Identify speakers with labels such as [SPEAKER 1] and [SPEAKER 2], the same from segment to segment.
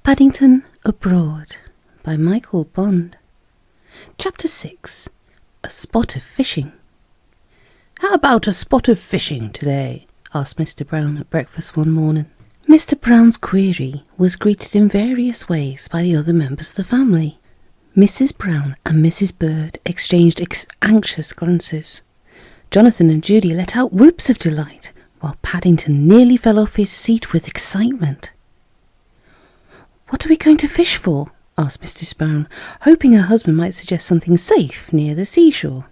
[SPEAKER 1] Paddington Abroad by Michael Bond. Chapter 6. A Spot of Fishing. "How about a spot of fishing today?" asked Mr. Brown at breakfast one morning. Mr. Brown's query was greeted in various ways by the other members of the family. Mrs. Brown and Mrs. Bird exchanged anxious glances. Jonathan and Judy let out whoops of delight, while Paddington nearly fell off his seat with excitement. "What are we going to fish for?" asked Mrs. Brown, hoping her husband might suggest something safe near the seashore.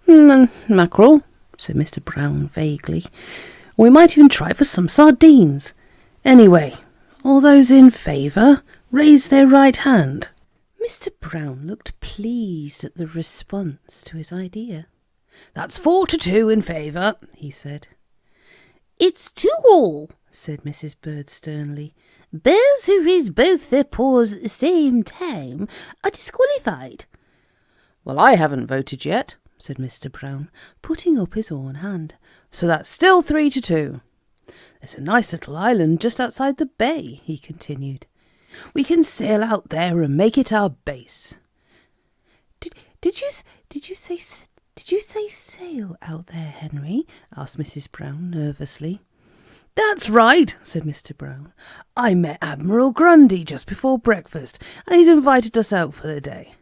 [SPEAKER 2] Mackerel," said Mr. Brown vaguely. "We might even try for some sardines. Anyway, all those in favour, raise their right hand."
[SPEAKER 1] Mr. Brown looked pleased at the response to his idea.
[SPEAKER 2] "That's 4-2 in favour," he said.
[SPEAKER 3] "It's 2-2,
[SPEAKER 1] said Mrs. Bird sternly.
[SPEAKER 3] "Bears who raise both their paws at the same time are disqualified."
[SPEAKER 2] "Well, I haven't voted yet," said
[SPEAKER 1] Mr. Brown, putting up his own hand.
[SPEAKER 2] "So that's still 3-2. There's a nice little island just outside the bay," he continued. "We can sail out there and make it our base."
[SPEAKER 1] Did you say sail out there, Henry?" asked Mrs. Brown nervously.
[SPEAKER 2] "That's right," said Mr. Brown. "I met Admiral Grundy just before breakfast, and he's invited us out for the day."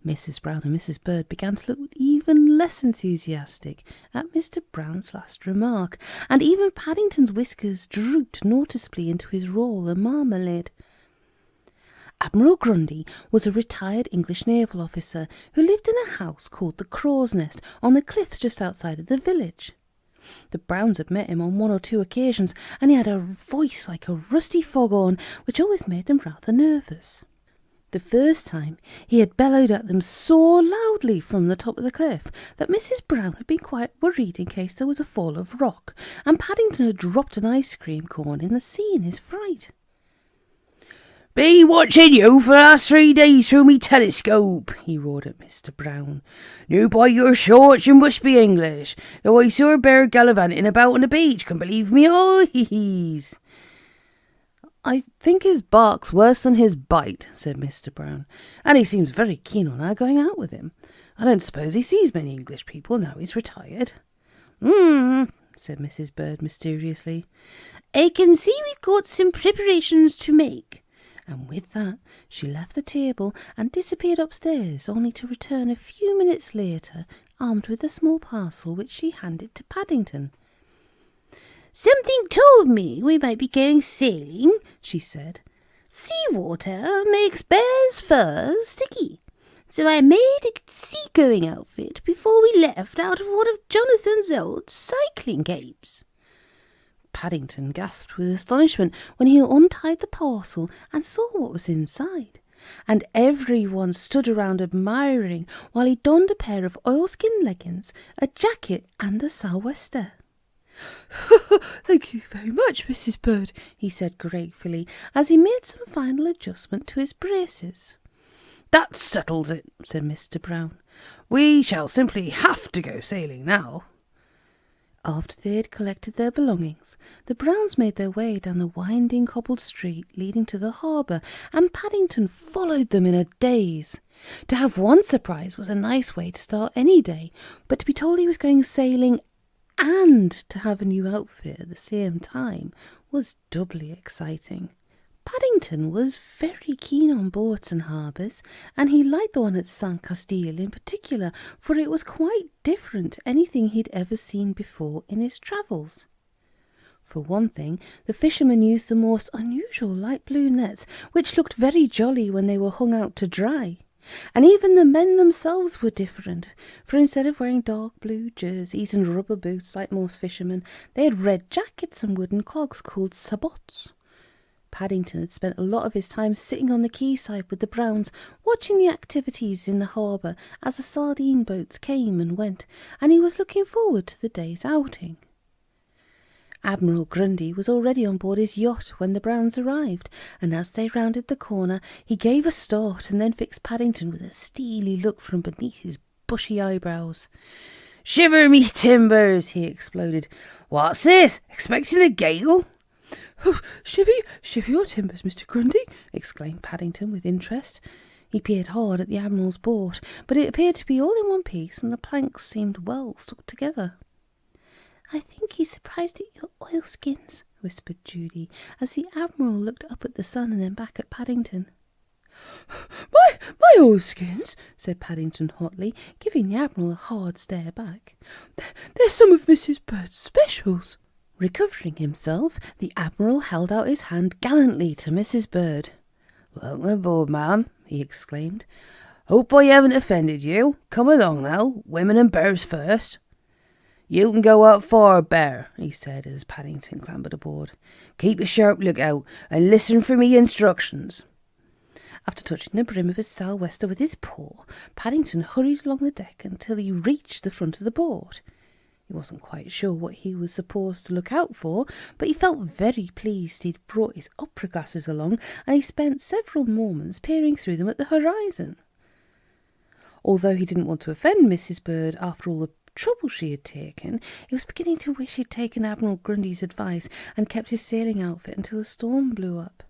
[SPEAKER 1] Mrs. Brown and Mrs. Bird began to look even less enthusiastic at Mr. Brown's last remark, and even Paddington's whiskers drooped noticeably into his roll of marmalade. Admiral Grundy was a retired English naval officer who lived in a house called the Crow's Nest on the cliffs just outside of the village. The Browns had met him on 1 or 2 occasions, and he had a voice like a rusty foghorn, which always made them rather nervous. The first time he had bellowed at them so loudly from the top of the cliff that Mrs. Brown had been quite worried in case there was a fall of rock, and Paddington had dropped an ice cream cone in the sea in his fright.
[SPEAKER 2] "Be watching you for the last 3 days through me telescope," he roared at Mr. Brown. "Knew by your shorts you must be English, though I saw a bear gallivanting about on the beach, can believe me eyes."
[SPEAKER 1] "I think his bark's worse than his bite," said Mr. Brown, "and he seems very keen on our going out with him. I don't suppose he sees many English people now he's retired."
[SPEAKER 3] Said Mrs. Bird mysteriously. "I can see we've got some preparations to make."
[SPEAKER 1] And with that, she left the table and disappeared upstairs, only to return a few minutes later, armed with a small parcel which she handed to Paddington.
[SPEAKER 3] "Something told me we might be going sailing," she said. "Seawater makes bears' fur sticky, so I made a sea-going outfit before we left out of one of Jonathan's old cycling capes."
[SPEAKER 1] Paddington gasped with astonishment when he untied the parcel and saw what was inside, and everyone stood around admiring while he donned a pair of oilskin leggings, a jacket and a sou'wester.
[SPEAKER 2] "Thank you very much, Mrs. Bird,"
[SPEAKER 1] he said gratefully as he made some final adjustment to his braces.
[SPEAKER 2] "That settles it," said Mr. Brown. "We shall simply have to go sailing now."
[SPEAKER 1] After they had collected their belongings, the Browns made their way down the winding cobbled street leading to the harbour, and Paddington followed them in a daze. To have one surprise was a nice way to start any day, but to be told he was going sailing and to have a new outfit at the same time was doubly exciting. Paddington was very keen on boats and harbours, and he liked the one at San Castile in particular, for it was quite different to anything he'd ever seen before in his travels. For one thing, the fishermen used the most unusual light blue nets, which looked very jolly when they were hung out to dry. And even the men themselves were different, for instead of wearing dark blue jerseys and rubber boots like most fishermen, they had red jackets and wooden clogs called sabots. Paddington had spent a lot of his time sitting on the quayside with the Browns, watching the activities in the harbour as the sardine boats came and went, and he was looking forward to the day's outing. Admiral Grundy was already on board his yacht when the Browns arrived, and as they rounded the corner, he gave a start and then fixed Paddington with a steely look from beneath his bushy eyebrows.
[SPEAKER 2] "Shiver me timbers!" he exploded. "What's this? Expecting a gale?" "Oh, shiver your timbers, Mr. Grundy," exclaimed Paddington with interest. He peered hard at the Admiral's boat, but it appeared to be all in one piece, and the planks seemed well stuck together.
[SPEAKER 3] "I think he's surprised at your oilskins," whispered Judy, as the Admiral looked up at the sun and then back at Paddington.
[SPEAKER 2] My oilskins," said Paddington hotly, giving the Admiral a hard stare back. "They're some of Mrs. Bird's specials."
[SPEAKER 1] Recovering himself, the Admiral held out his hand gallantly to Mrs. Bird.
[SPEAKER 2] "Welcome aboard, ma'am," he exclaimed. "Hope I haven't offended you. Come along now, women and bears first." "You can go up forward, Bear," he said as Paddington clambered aboard. "Keep a sharp lookout and listen for me instructions."
[SPEAKER 1] After touching the brim of his sou'wester with his paw, Paddington hurried along the deck until he reached the front of the boat. He wasn't quite sure what he was supposed to look out for, but he felt very pleased he'd brought his opera glasses along, and he spent several moments peering through them at the horizon. Although he didn't want to offend Mrs. Bird after all the trouble she had taken, he was beginning to wish he'd taken Admiral Grundy's advice and kept his sailing outfit until a storm blew up.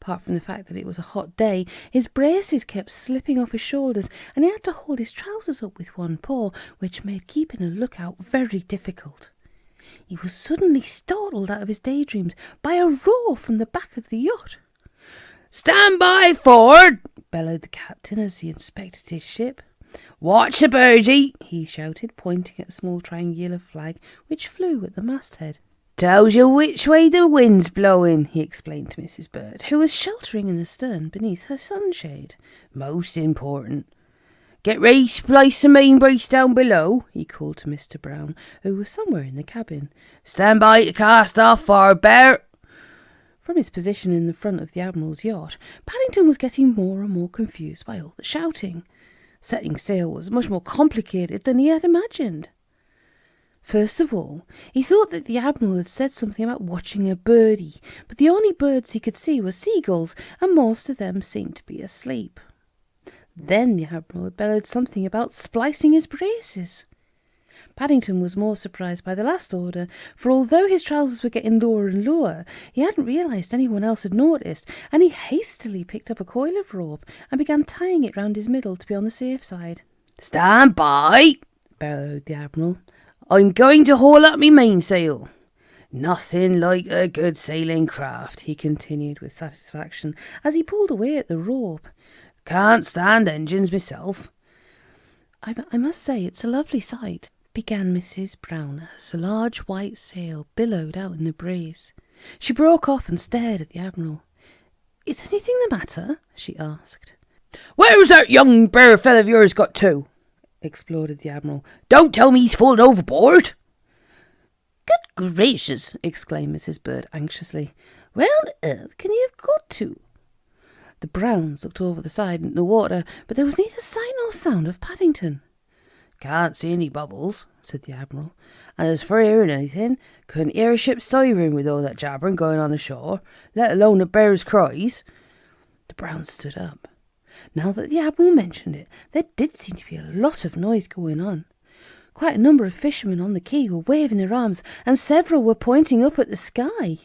[SPEAKER 1] Apart from the fact that it was a hot day, his braces kept slipping off his shoulders, and he had to hold his trousers up with one paw, which made keeping a lookout very difficult. He was suddenly startled out of his daydreams by a roar from the back of the yacht.
[SPEAKER 2] "Stand by forward!" bellowed the captain as he inspected his ship. "Watch the birdie!" he shouted, pointing at a small triangular flag which flew at the masthead. "Tells you which way the wind's blowing," he explained to Mrs. Bird, who was sheltering in the stern beneath her sunshade. "Most important. Get ready to splice the main brace down below," he called to Mr. Brown, who was somewhere in the cabin. "Stand by to cast off forward, Bear." From his position in the front of the Admiral's yacht, Paddington was getting more and more confused by all the shouting. Setting sail was much more complicated than he had imagined. First of all, he thought that the Admiral had said something about watching a birdie, but the only birds he could see were seagulls, and most of them seemed to be asleep. Then the Admiral had bellowed something about splicing his braces. Paddington was more surprised by the last order, for although his trousers were getting lower and lower, he hadn't realised anyone else had noticed, and he hastily picked up a coil of rope and began tying it round his middle to be on the safe side. "Stand by!" bellowed the Admiral. "I'm going to haul up me mainsail." "Nothing like a good sailing craft," he continued with satisfaction as he pulled away at the rope. "Can't stand engines myself." I must say it's a lovely sight," began Mrs. Brown as a large white sail billowed out in the breeze. She broke off and stared at the Admiral. "Is anything the matter?" she asked. "Where's that young bear fellow of yours got to?" exploded the Admiral. "Don't tell me he's fallen overboard."
[SPEAKER 1] "Good gracious!" exclaimed Mrs. Bird anxiously. "Where on earth can he have got to?" The Browns looked over the side into the water, but there was neither sight nor sound of Paddington.
[SPEAKER 2] "Can't see any bubbles," said the Admiral. "And as for hearing anything, couldn't hear a ship's siren with all that jabbering going on ashore, let alone a bear's cries."
[SPEAKER 1] The Browns stood up. Now that the Admiral mentioned it, there did seem to be a lot of noise going on. Quite a number of fishermen on the quay were waving their arms, and several were pointing up at the sky.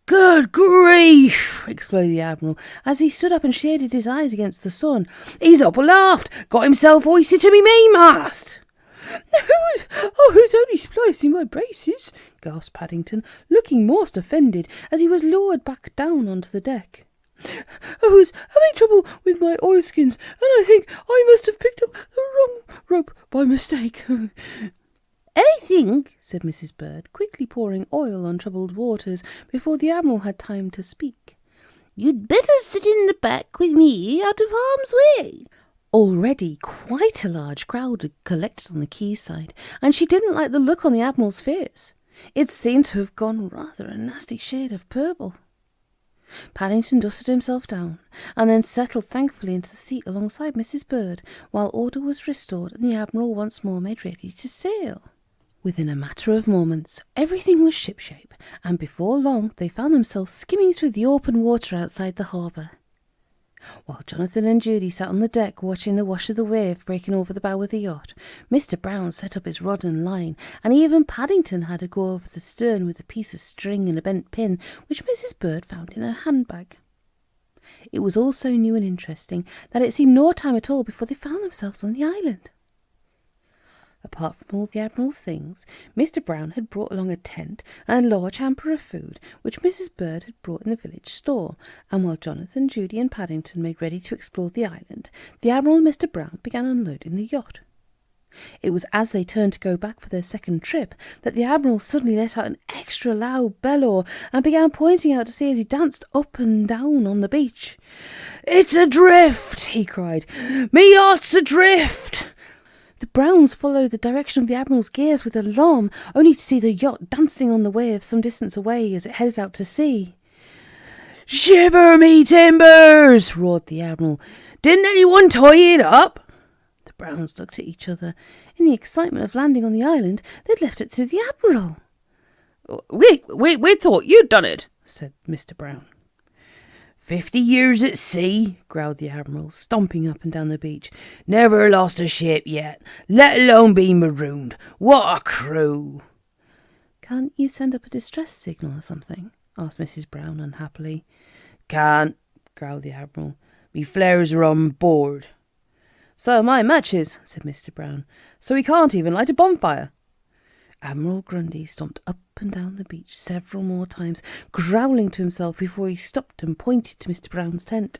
[SPEAKER 2] "Good grief!" exploded the Admiral as he stood up and shaded his eyes against the sun. "He's up aloft, got himself hoisted to me mainmast."
[SPEAKER 1] I was only splicing my braces," gasped Paddington, looking most offended as he was lowered back down onto the deck. "I was having trouble with my oilskins, and I think I must have picked up the wrong rope by mistake."
[SPEAKER 3] "I think,"
[SPEAKER 1] said Mrs. Bird, quickly pouring oil on troubled waters before the Admiral had time to speak,
[SPEAKER 3] "you'd better sit in the back with me out of harm's way."
[SPEAKER 1] Already quite a large crowd had collected on the quayside, and she didn't like the look on the Admiral's face. It seemed to have gone rather a nasty shade of purple. Paddington dusted himself down, and then settled thankfully into the seat alongside Mrs. Bird, while order was restored and the Admiral once more made ready to sail. Within a matter of moments, everything was shipshape, and before long they found themselves skimming through the open water outside the harbour. While Jonathan and Judy sat on the deck watching the wash of the wave breaking over the bow of the yacht, Mr. Brown set up his rod and line, and even Paddington had a go over the stern with a piece of string and a bent pin which Mrs. Bird found in her handbag. It was all so new and interesting that it seemed no time at all before they found themselves on the island. Apart from all the Admiral's things, Mr. Brown had brought along a tent and a large hamper of food, which Mrs. Bird had brought in the village store, and while Jonathan, Judy and Paddington made ready to explore the island, the Admiral and Mr. Brown began unloading the yacht. It was as they turned to go back for their second trip that the Admiral suddenly let out an extra loud bellow and began pointing out to sea as he danced up and down on the beach.
[SPEAKER 2] "It's adrift!" he cried. "Me yacht's adrift!"
[SPEAKER 1] The Browns followed the direction of the Admiral's gaze with alarm, only to see the yacht dancing on the waves some distance away as it headed out to sea.
[SPEAKER 2] "Shiver me timbers!" roared the Admiral. "Didn't anyone tie it up?"
[SPEAKER 1] The Browns looked at each other. In the excitement of landing on the island, they'd left it to the Admiral.
[SPEAKER 2] We thought you'd done it," said Mr. Brown. 50 years at sea," growled the Admiral, stomping up and down the beach. "Never lost a ship yet, let alone be marooned. What a crew!"
[SPEAKER 1] "Can't you send up a distress signal or something?" asked Mrs. Brown unhappily.
[SPEAKER 2] "Can't," growled the Admiral. "Me flares are on board."
[SPEAKER 1] "So are my matches," said Mr. Brown. "So we can't even light a bonfire." Admiral Grundy stomped up and down the beach several more times, growling to himself before he stopped and pointed to Mr. Brown's tent.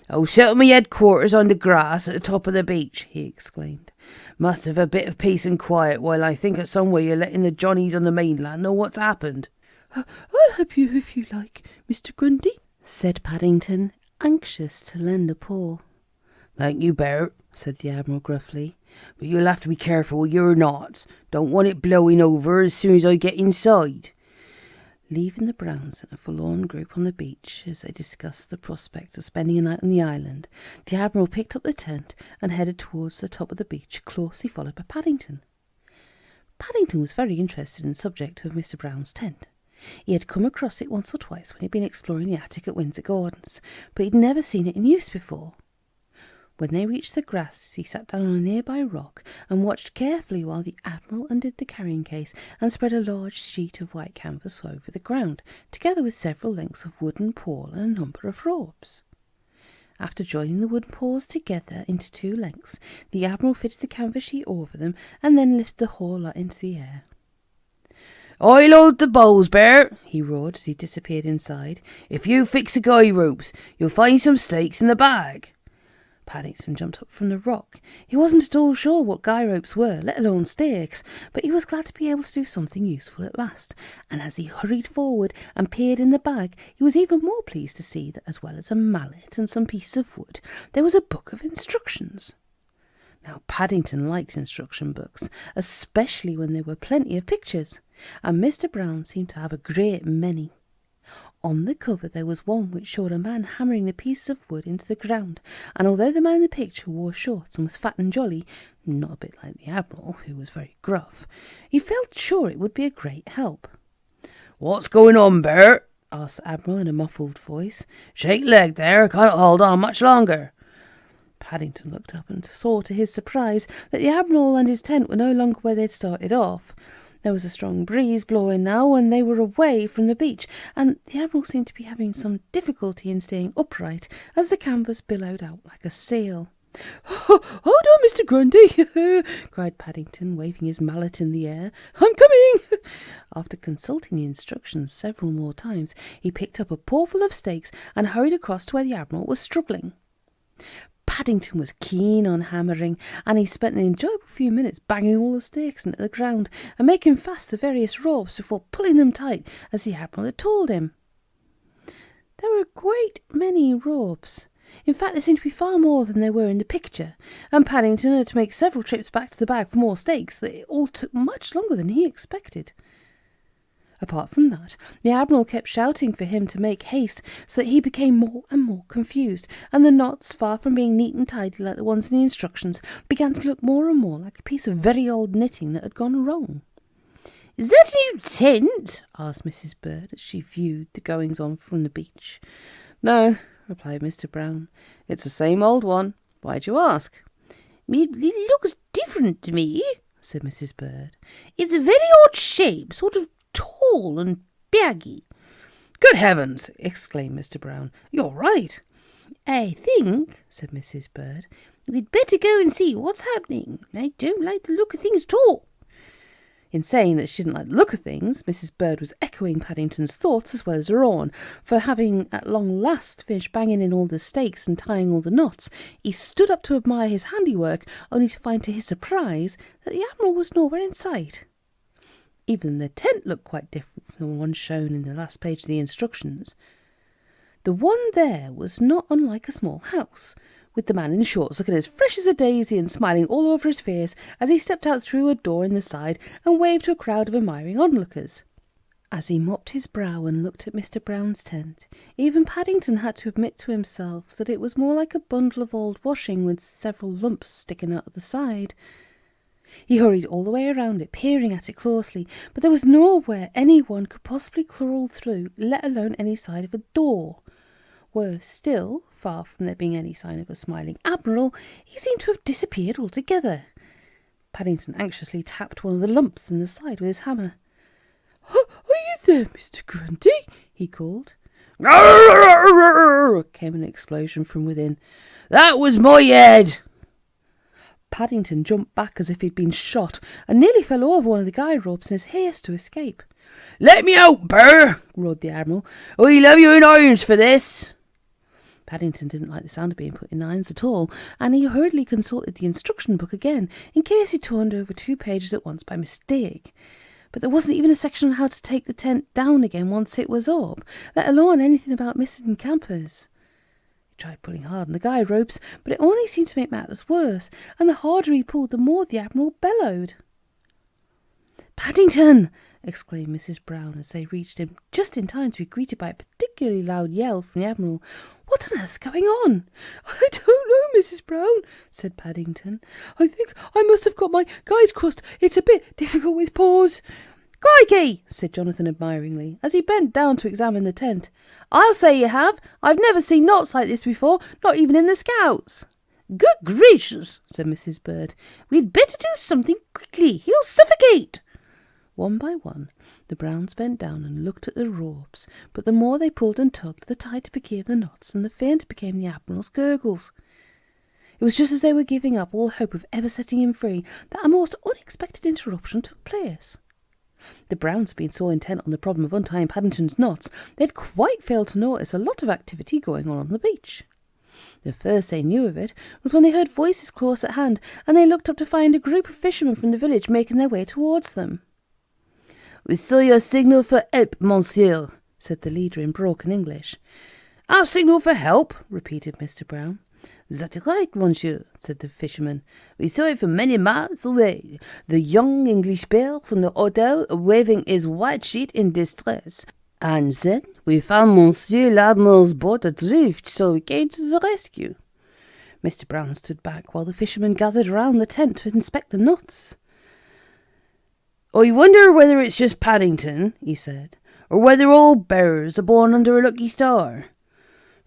[SPEAKER 2] "Oh, settle me headquarters on the grass at the top of the beach," he exclaimed. "Must have a bit of peace and quiet while I think of some way of letting the Johnnies on the mainland know what's happened."
[SPEAKER 1] "I'll help you if you like, Mr. Grundy," said Paddington, anxious to lend a paw.
[SPEAKER 2] "Thank you, Bert," said the Admiral gruffly. "But you'll have to be careful with your knots. Don't want it blowing over as soon as I get inside."
[SPEAKER 1] Leaving the Browns in a forlorn group on the beach as they discussed the prospect of spending a night on the island, the Admiral picked up the tent and headed towards the top of the beach, closely followed by Paddington. Paddington was very interested in the subject of Mr. Brown's tent. He had come across it once or twice when he'd been exploring the attic at Windsor Gardens, but he'd never seen it in use before. When they reached the grass, he sat down on a nearby rock and watched carefully while the Admiral undid the carrying case and spread a large sheet of white canvas over the ground, together with several lengths of wooden pole and a number of ropes. After joining the wooden poles together into 2 lengths, the Admiral fitted the canvas sheet over them and then lifted the whole lot into the air.
[SPEAKER 2] "I load the bowls, Bert," he roared as he disappeared inside. "If you fix the guy ropes, you'll find some stakes in the bag."
[SPEAKER 1] Paddington jumped up from the rock. He wasn't at all sure what guy ropes were, let alone stakes, but he was glad to be able to do something useful at last, and as he hurried forward and peered in the bag, he was even more pleased to see that as well as a mallet and some pieces of wood, there was a book of instructions. Now, Paddington liked instruction books, especially when there were plenty of pictures, and Mr. Brown seemed to have a great many. On the cover there was one which showed a man hammering the pieces of wood into the ground, and although the man in the picture wore shorts and was fat and jolly, not a bit like the Admiral, who was very gruff, he felt sure it would be a great help.
[SPEAKER 2] "What's going on, Bert?" asked the Admiral in a muffled voice. "Shake leg there, I can't hold on much longer."
[SPEAKER 1] Paddington looked up and saw to his surprise that the Admiral and his tent were no longer where they'd started off. There was a strong breeze blowing now, and they were away from the beach, and the Admiral seemed to be having some difficulty in staying upright as the canvas billowed out like a sail. "Hold on, Mr. Grundy," cried Paddington, waving his mallet in the air. "I'm coming." After consulting the instructions several more times, he picked up a pailful of stakes and hurried across to where the Admiral was struggling. Paddington was keen on hammering, and he spent an enjoyable few minutes banging all the stakes into the ground and making fast the various ropes before pulling them tight, as the Admiral had told him. There were a great many ropes. In fact, there seemed to be far more than there were in the picture, and Paddington had to make several trips back to the bag for more stakes, so that it all took much longer than he expected. Apart from that, the Admiral kept shouting for him to make haste, so that he became more and more confused, and the knots, far from being neat and tidy like the ones in the instructions, began to look more and more like a piece of very old knitting that had gone wrong.
[SPEAKER 3] "Is that a new tent?"
[SPEAKER 1] asked Mrs. Bird as she viewed the goings-on from the beach. "No," replied Mr. Brown. "It's the same old one. Why'd you ask?"
[SPEAKER 3] "It looks different to me," said Mrs. Bird. "It's a very odd shape, sort of tall and baggy."
[SPEAKER 2] "Good heavens!" exclaimed Mr. Brown. "You're right."
[SPEAKER 3] "I think," said Mrs. Bird, "we'd better go and see what's happening. I don't like the look of things at all."
[SPEAKER 1] In saying that she didn't like the look of things, Mrs. Bird was echoing Paddington's thoughts as well as her own, for having at long last finished banging in all the stakes and tying all the knots, he stood up to admire his handiwork, only to find to his surprise that the Admiral was nowhere in sight. Even the tent looked quite different from the one shown in the last page of the instructions. The one there was not unlike a small house, with the man in shorts looking as fresh as a daisy and smiling all over his face as he stepped out through a door in the side and waved to a crowd of admiring onlookers. As he mopped his brow and looked at Mr. Brown's tent, even Paddington had to admit to himself that it was more like a bundle of old washing with several lumps sticking out of the side. He hurried all the way around it, peering at it closely, but there was nowhere anyone could possibly crawl through, let alone any side of a door. Worse still, far from there being any sign of a smiling Admiral, he seemed to have disappeared altogether. Paddington anxiously tapped one of the lumps in the side with his hammer. "Are you there, Mr. Grundy?" he called. Came an explosion from within.
[SPEAKER 2] "That was my head!"
[SPEAKER 1] Paddington jumped back as if he'd been shot and nearly fell over one of the guide ropes in his haste to escape.
[SPEAKER 2] "Let me out, Bear!" roared the Admiral. "I'll have you in irons for this."
[SPEAKER 1] Paddington didn't like the sound of being put in irons at all, and he hurriedly consulted the instruction book again, in case he turned over 2 pages at once by mistake. But there wasn't even a section on how to take the tent down again once it was up, let alone anything about missing campers. He tried pulling hard on the guide ropes, but it only seemed to make matters worse, and the harder he pulled, the more the Admiral bellowed. "Paddington!" exclaimed Mrs. Brown as they reached him, just in time to be greeted by a particularly loud yell from the Admiral. "What on earth's going on?" "I don't know, Mrs. Brown," said Paddington. "I think I must have got my guides crossed. It's a bit difficult with paws." "Crikey!" said Jonathan admiringly, as he bent down to examine the tent. "I'll say you have. I've never seen knots like this before, not even in the Scouts." "Good gracious!" said Mrs. Bird. "We'd better do something quickly. He'll suffocate." One by one, the Browns bent down and looked at the ropes, but the more they pulled and tugged, the tighter became the knots, and the fainter became the Admiral's gurgles. It was just as they were giving up all hope of ever setting him free that a most unexpected interruption took place. The Browns had been so intent on the problem of untying Paddington's knots, they had quite failed to notice a lot of activity going on the beach. The first they knew of it was when they heard voices close at hand, and they looked up to find a group of fishermen from the village making their way towards them.
[SPEAKER 2] "We saw your signal for help, monsieur," said the leader in broken English. "Our signal for help?" repeated Mr. Brown. "That is right, monsieur," said the fisherman. "We saw it from many miles away. The young English bear from the hotel waving his white sheet in distress. And then we found Monsieur l'Admiral's boat adrift, so we came to the rescue." Mr. Brown stood back while the fishermen gathered around the tent to inspect the knots. "I wonder whether it's just Paddington," he said, "or whether all bears are born under a lucky star."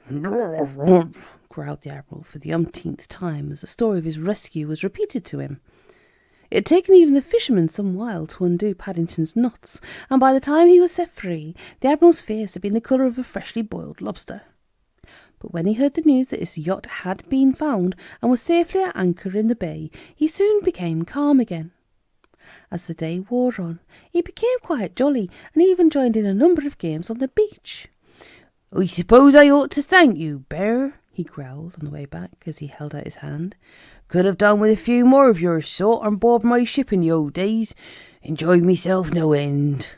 [SPEAKER 2] Growled the Admiral for the umpteenth time as the story of his rescue was repeated to him. It had taken even the fisherman some while to undo Paddington's knots, and by the time he was set free, the Admiral's face had been the colour of a freshly boiled lobster. But when he heard the news that his yacht had been found and was safely at anchor in the bay, he soon became calm again. As the day wore on, he became quite jolly and even joined in a number of games on the beach. "I suppose I ought to thank you, Bear," he growled on the way back as he held out his hand. "Could have done with a few more of your sort on board my ship in the old days. Enjoyed myself no end."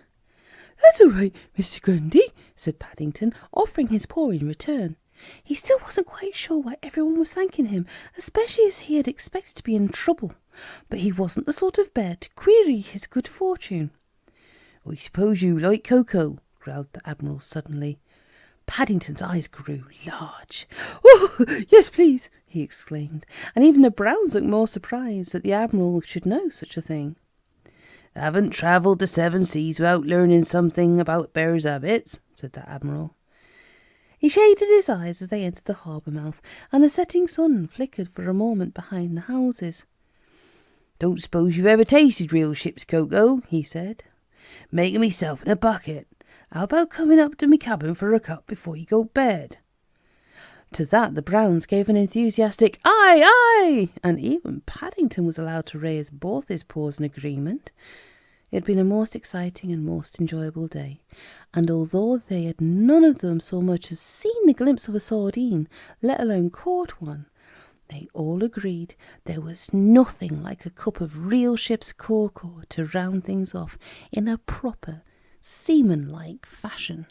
[SPEAKER 1] "That's all right, Mr. Grundy," said Paddington, offering his paw in return. He still wasn't quite sure why everyone was thanking him, especially as he had expected to be in trouble. But he wasn't the sort of bear to query his good fortune.
[SPEAKER 2] "I suppose you like cocoa?" growled the Admiral suddenly. Paddington's eyes grew large.
[SPEAKER 1] "Oh, yes, please," he exclaimed, and even the Browns looked more surprised that the Admiral should know such a thing.
[SPEAKER 2] "Haven't travelled the 7 seas without learning something about bears' habits," said the Admiral.
[SPEAKER 1] He shaded his eyes as they entered the harbour mouth, and the setting sun flickered for a moment behind the houses.
[SPEAKER 2] "Don't suppose you've ever tasted real ship's cocoa," he said. "Making myself in a bucket. How about coming up to me cabin for a cup before you go to bed?"
[SPEAKER 1] To that the Browns gave an enthusiastic "Aye, aye!" and even Paddington was allowed to raise both his paws in agreement. It had been a most exciting and most enjoyable day, and although they had none of them so much as seen the glimpse of a sardine, let alone caught one, they all agreed there was nothing like a cup of real ship's cocoa to round things off in a proper, seaman-like fashion.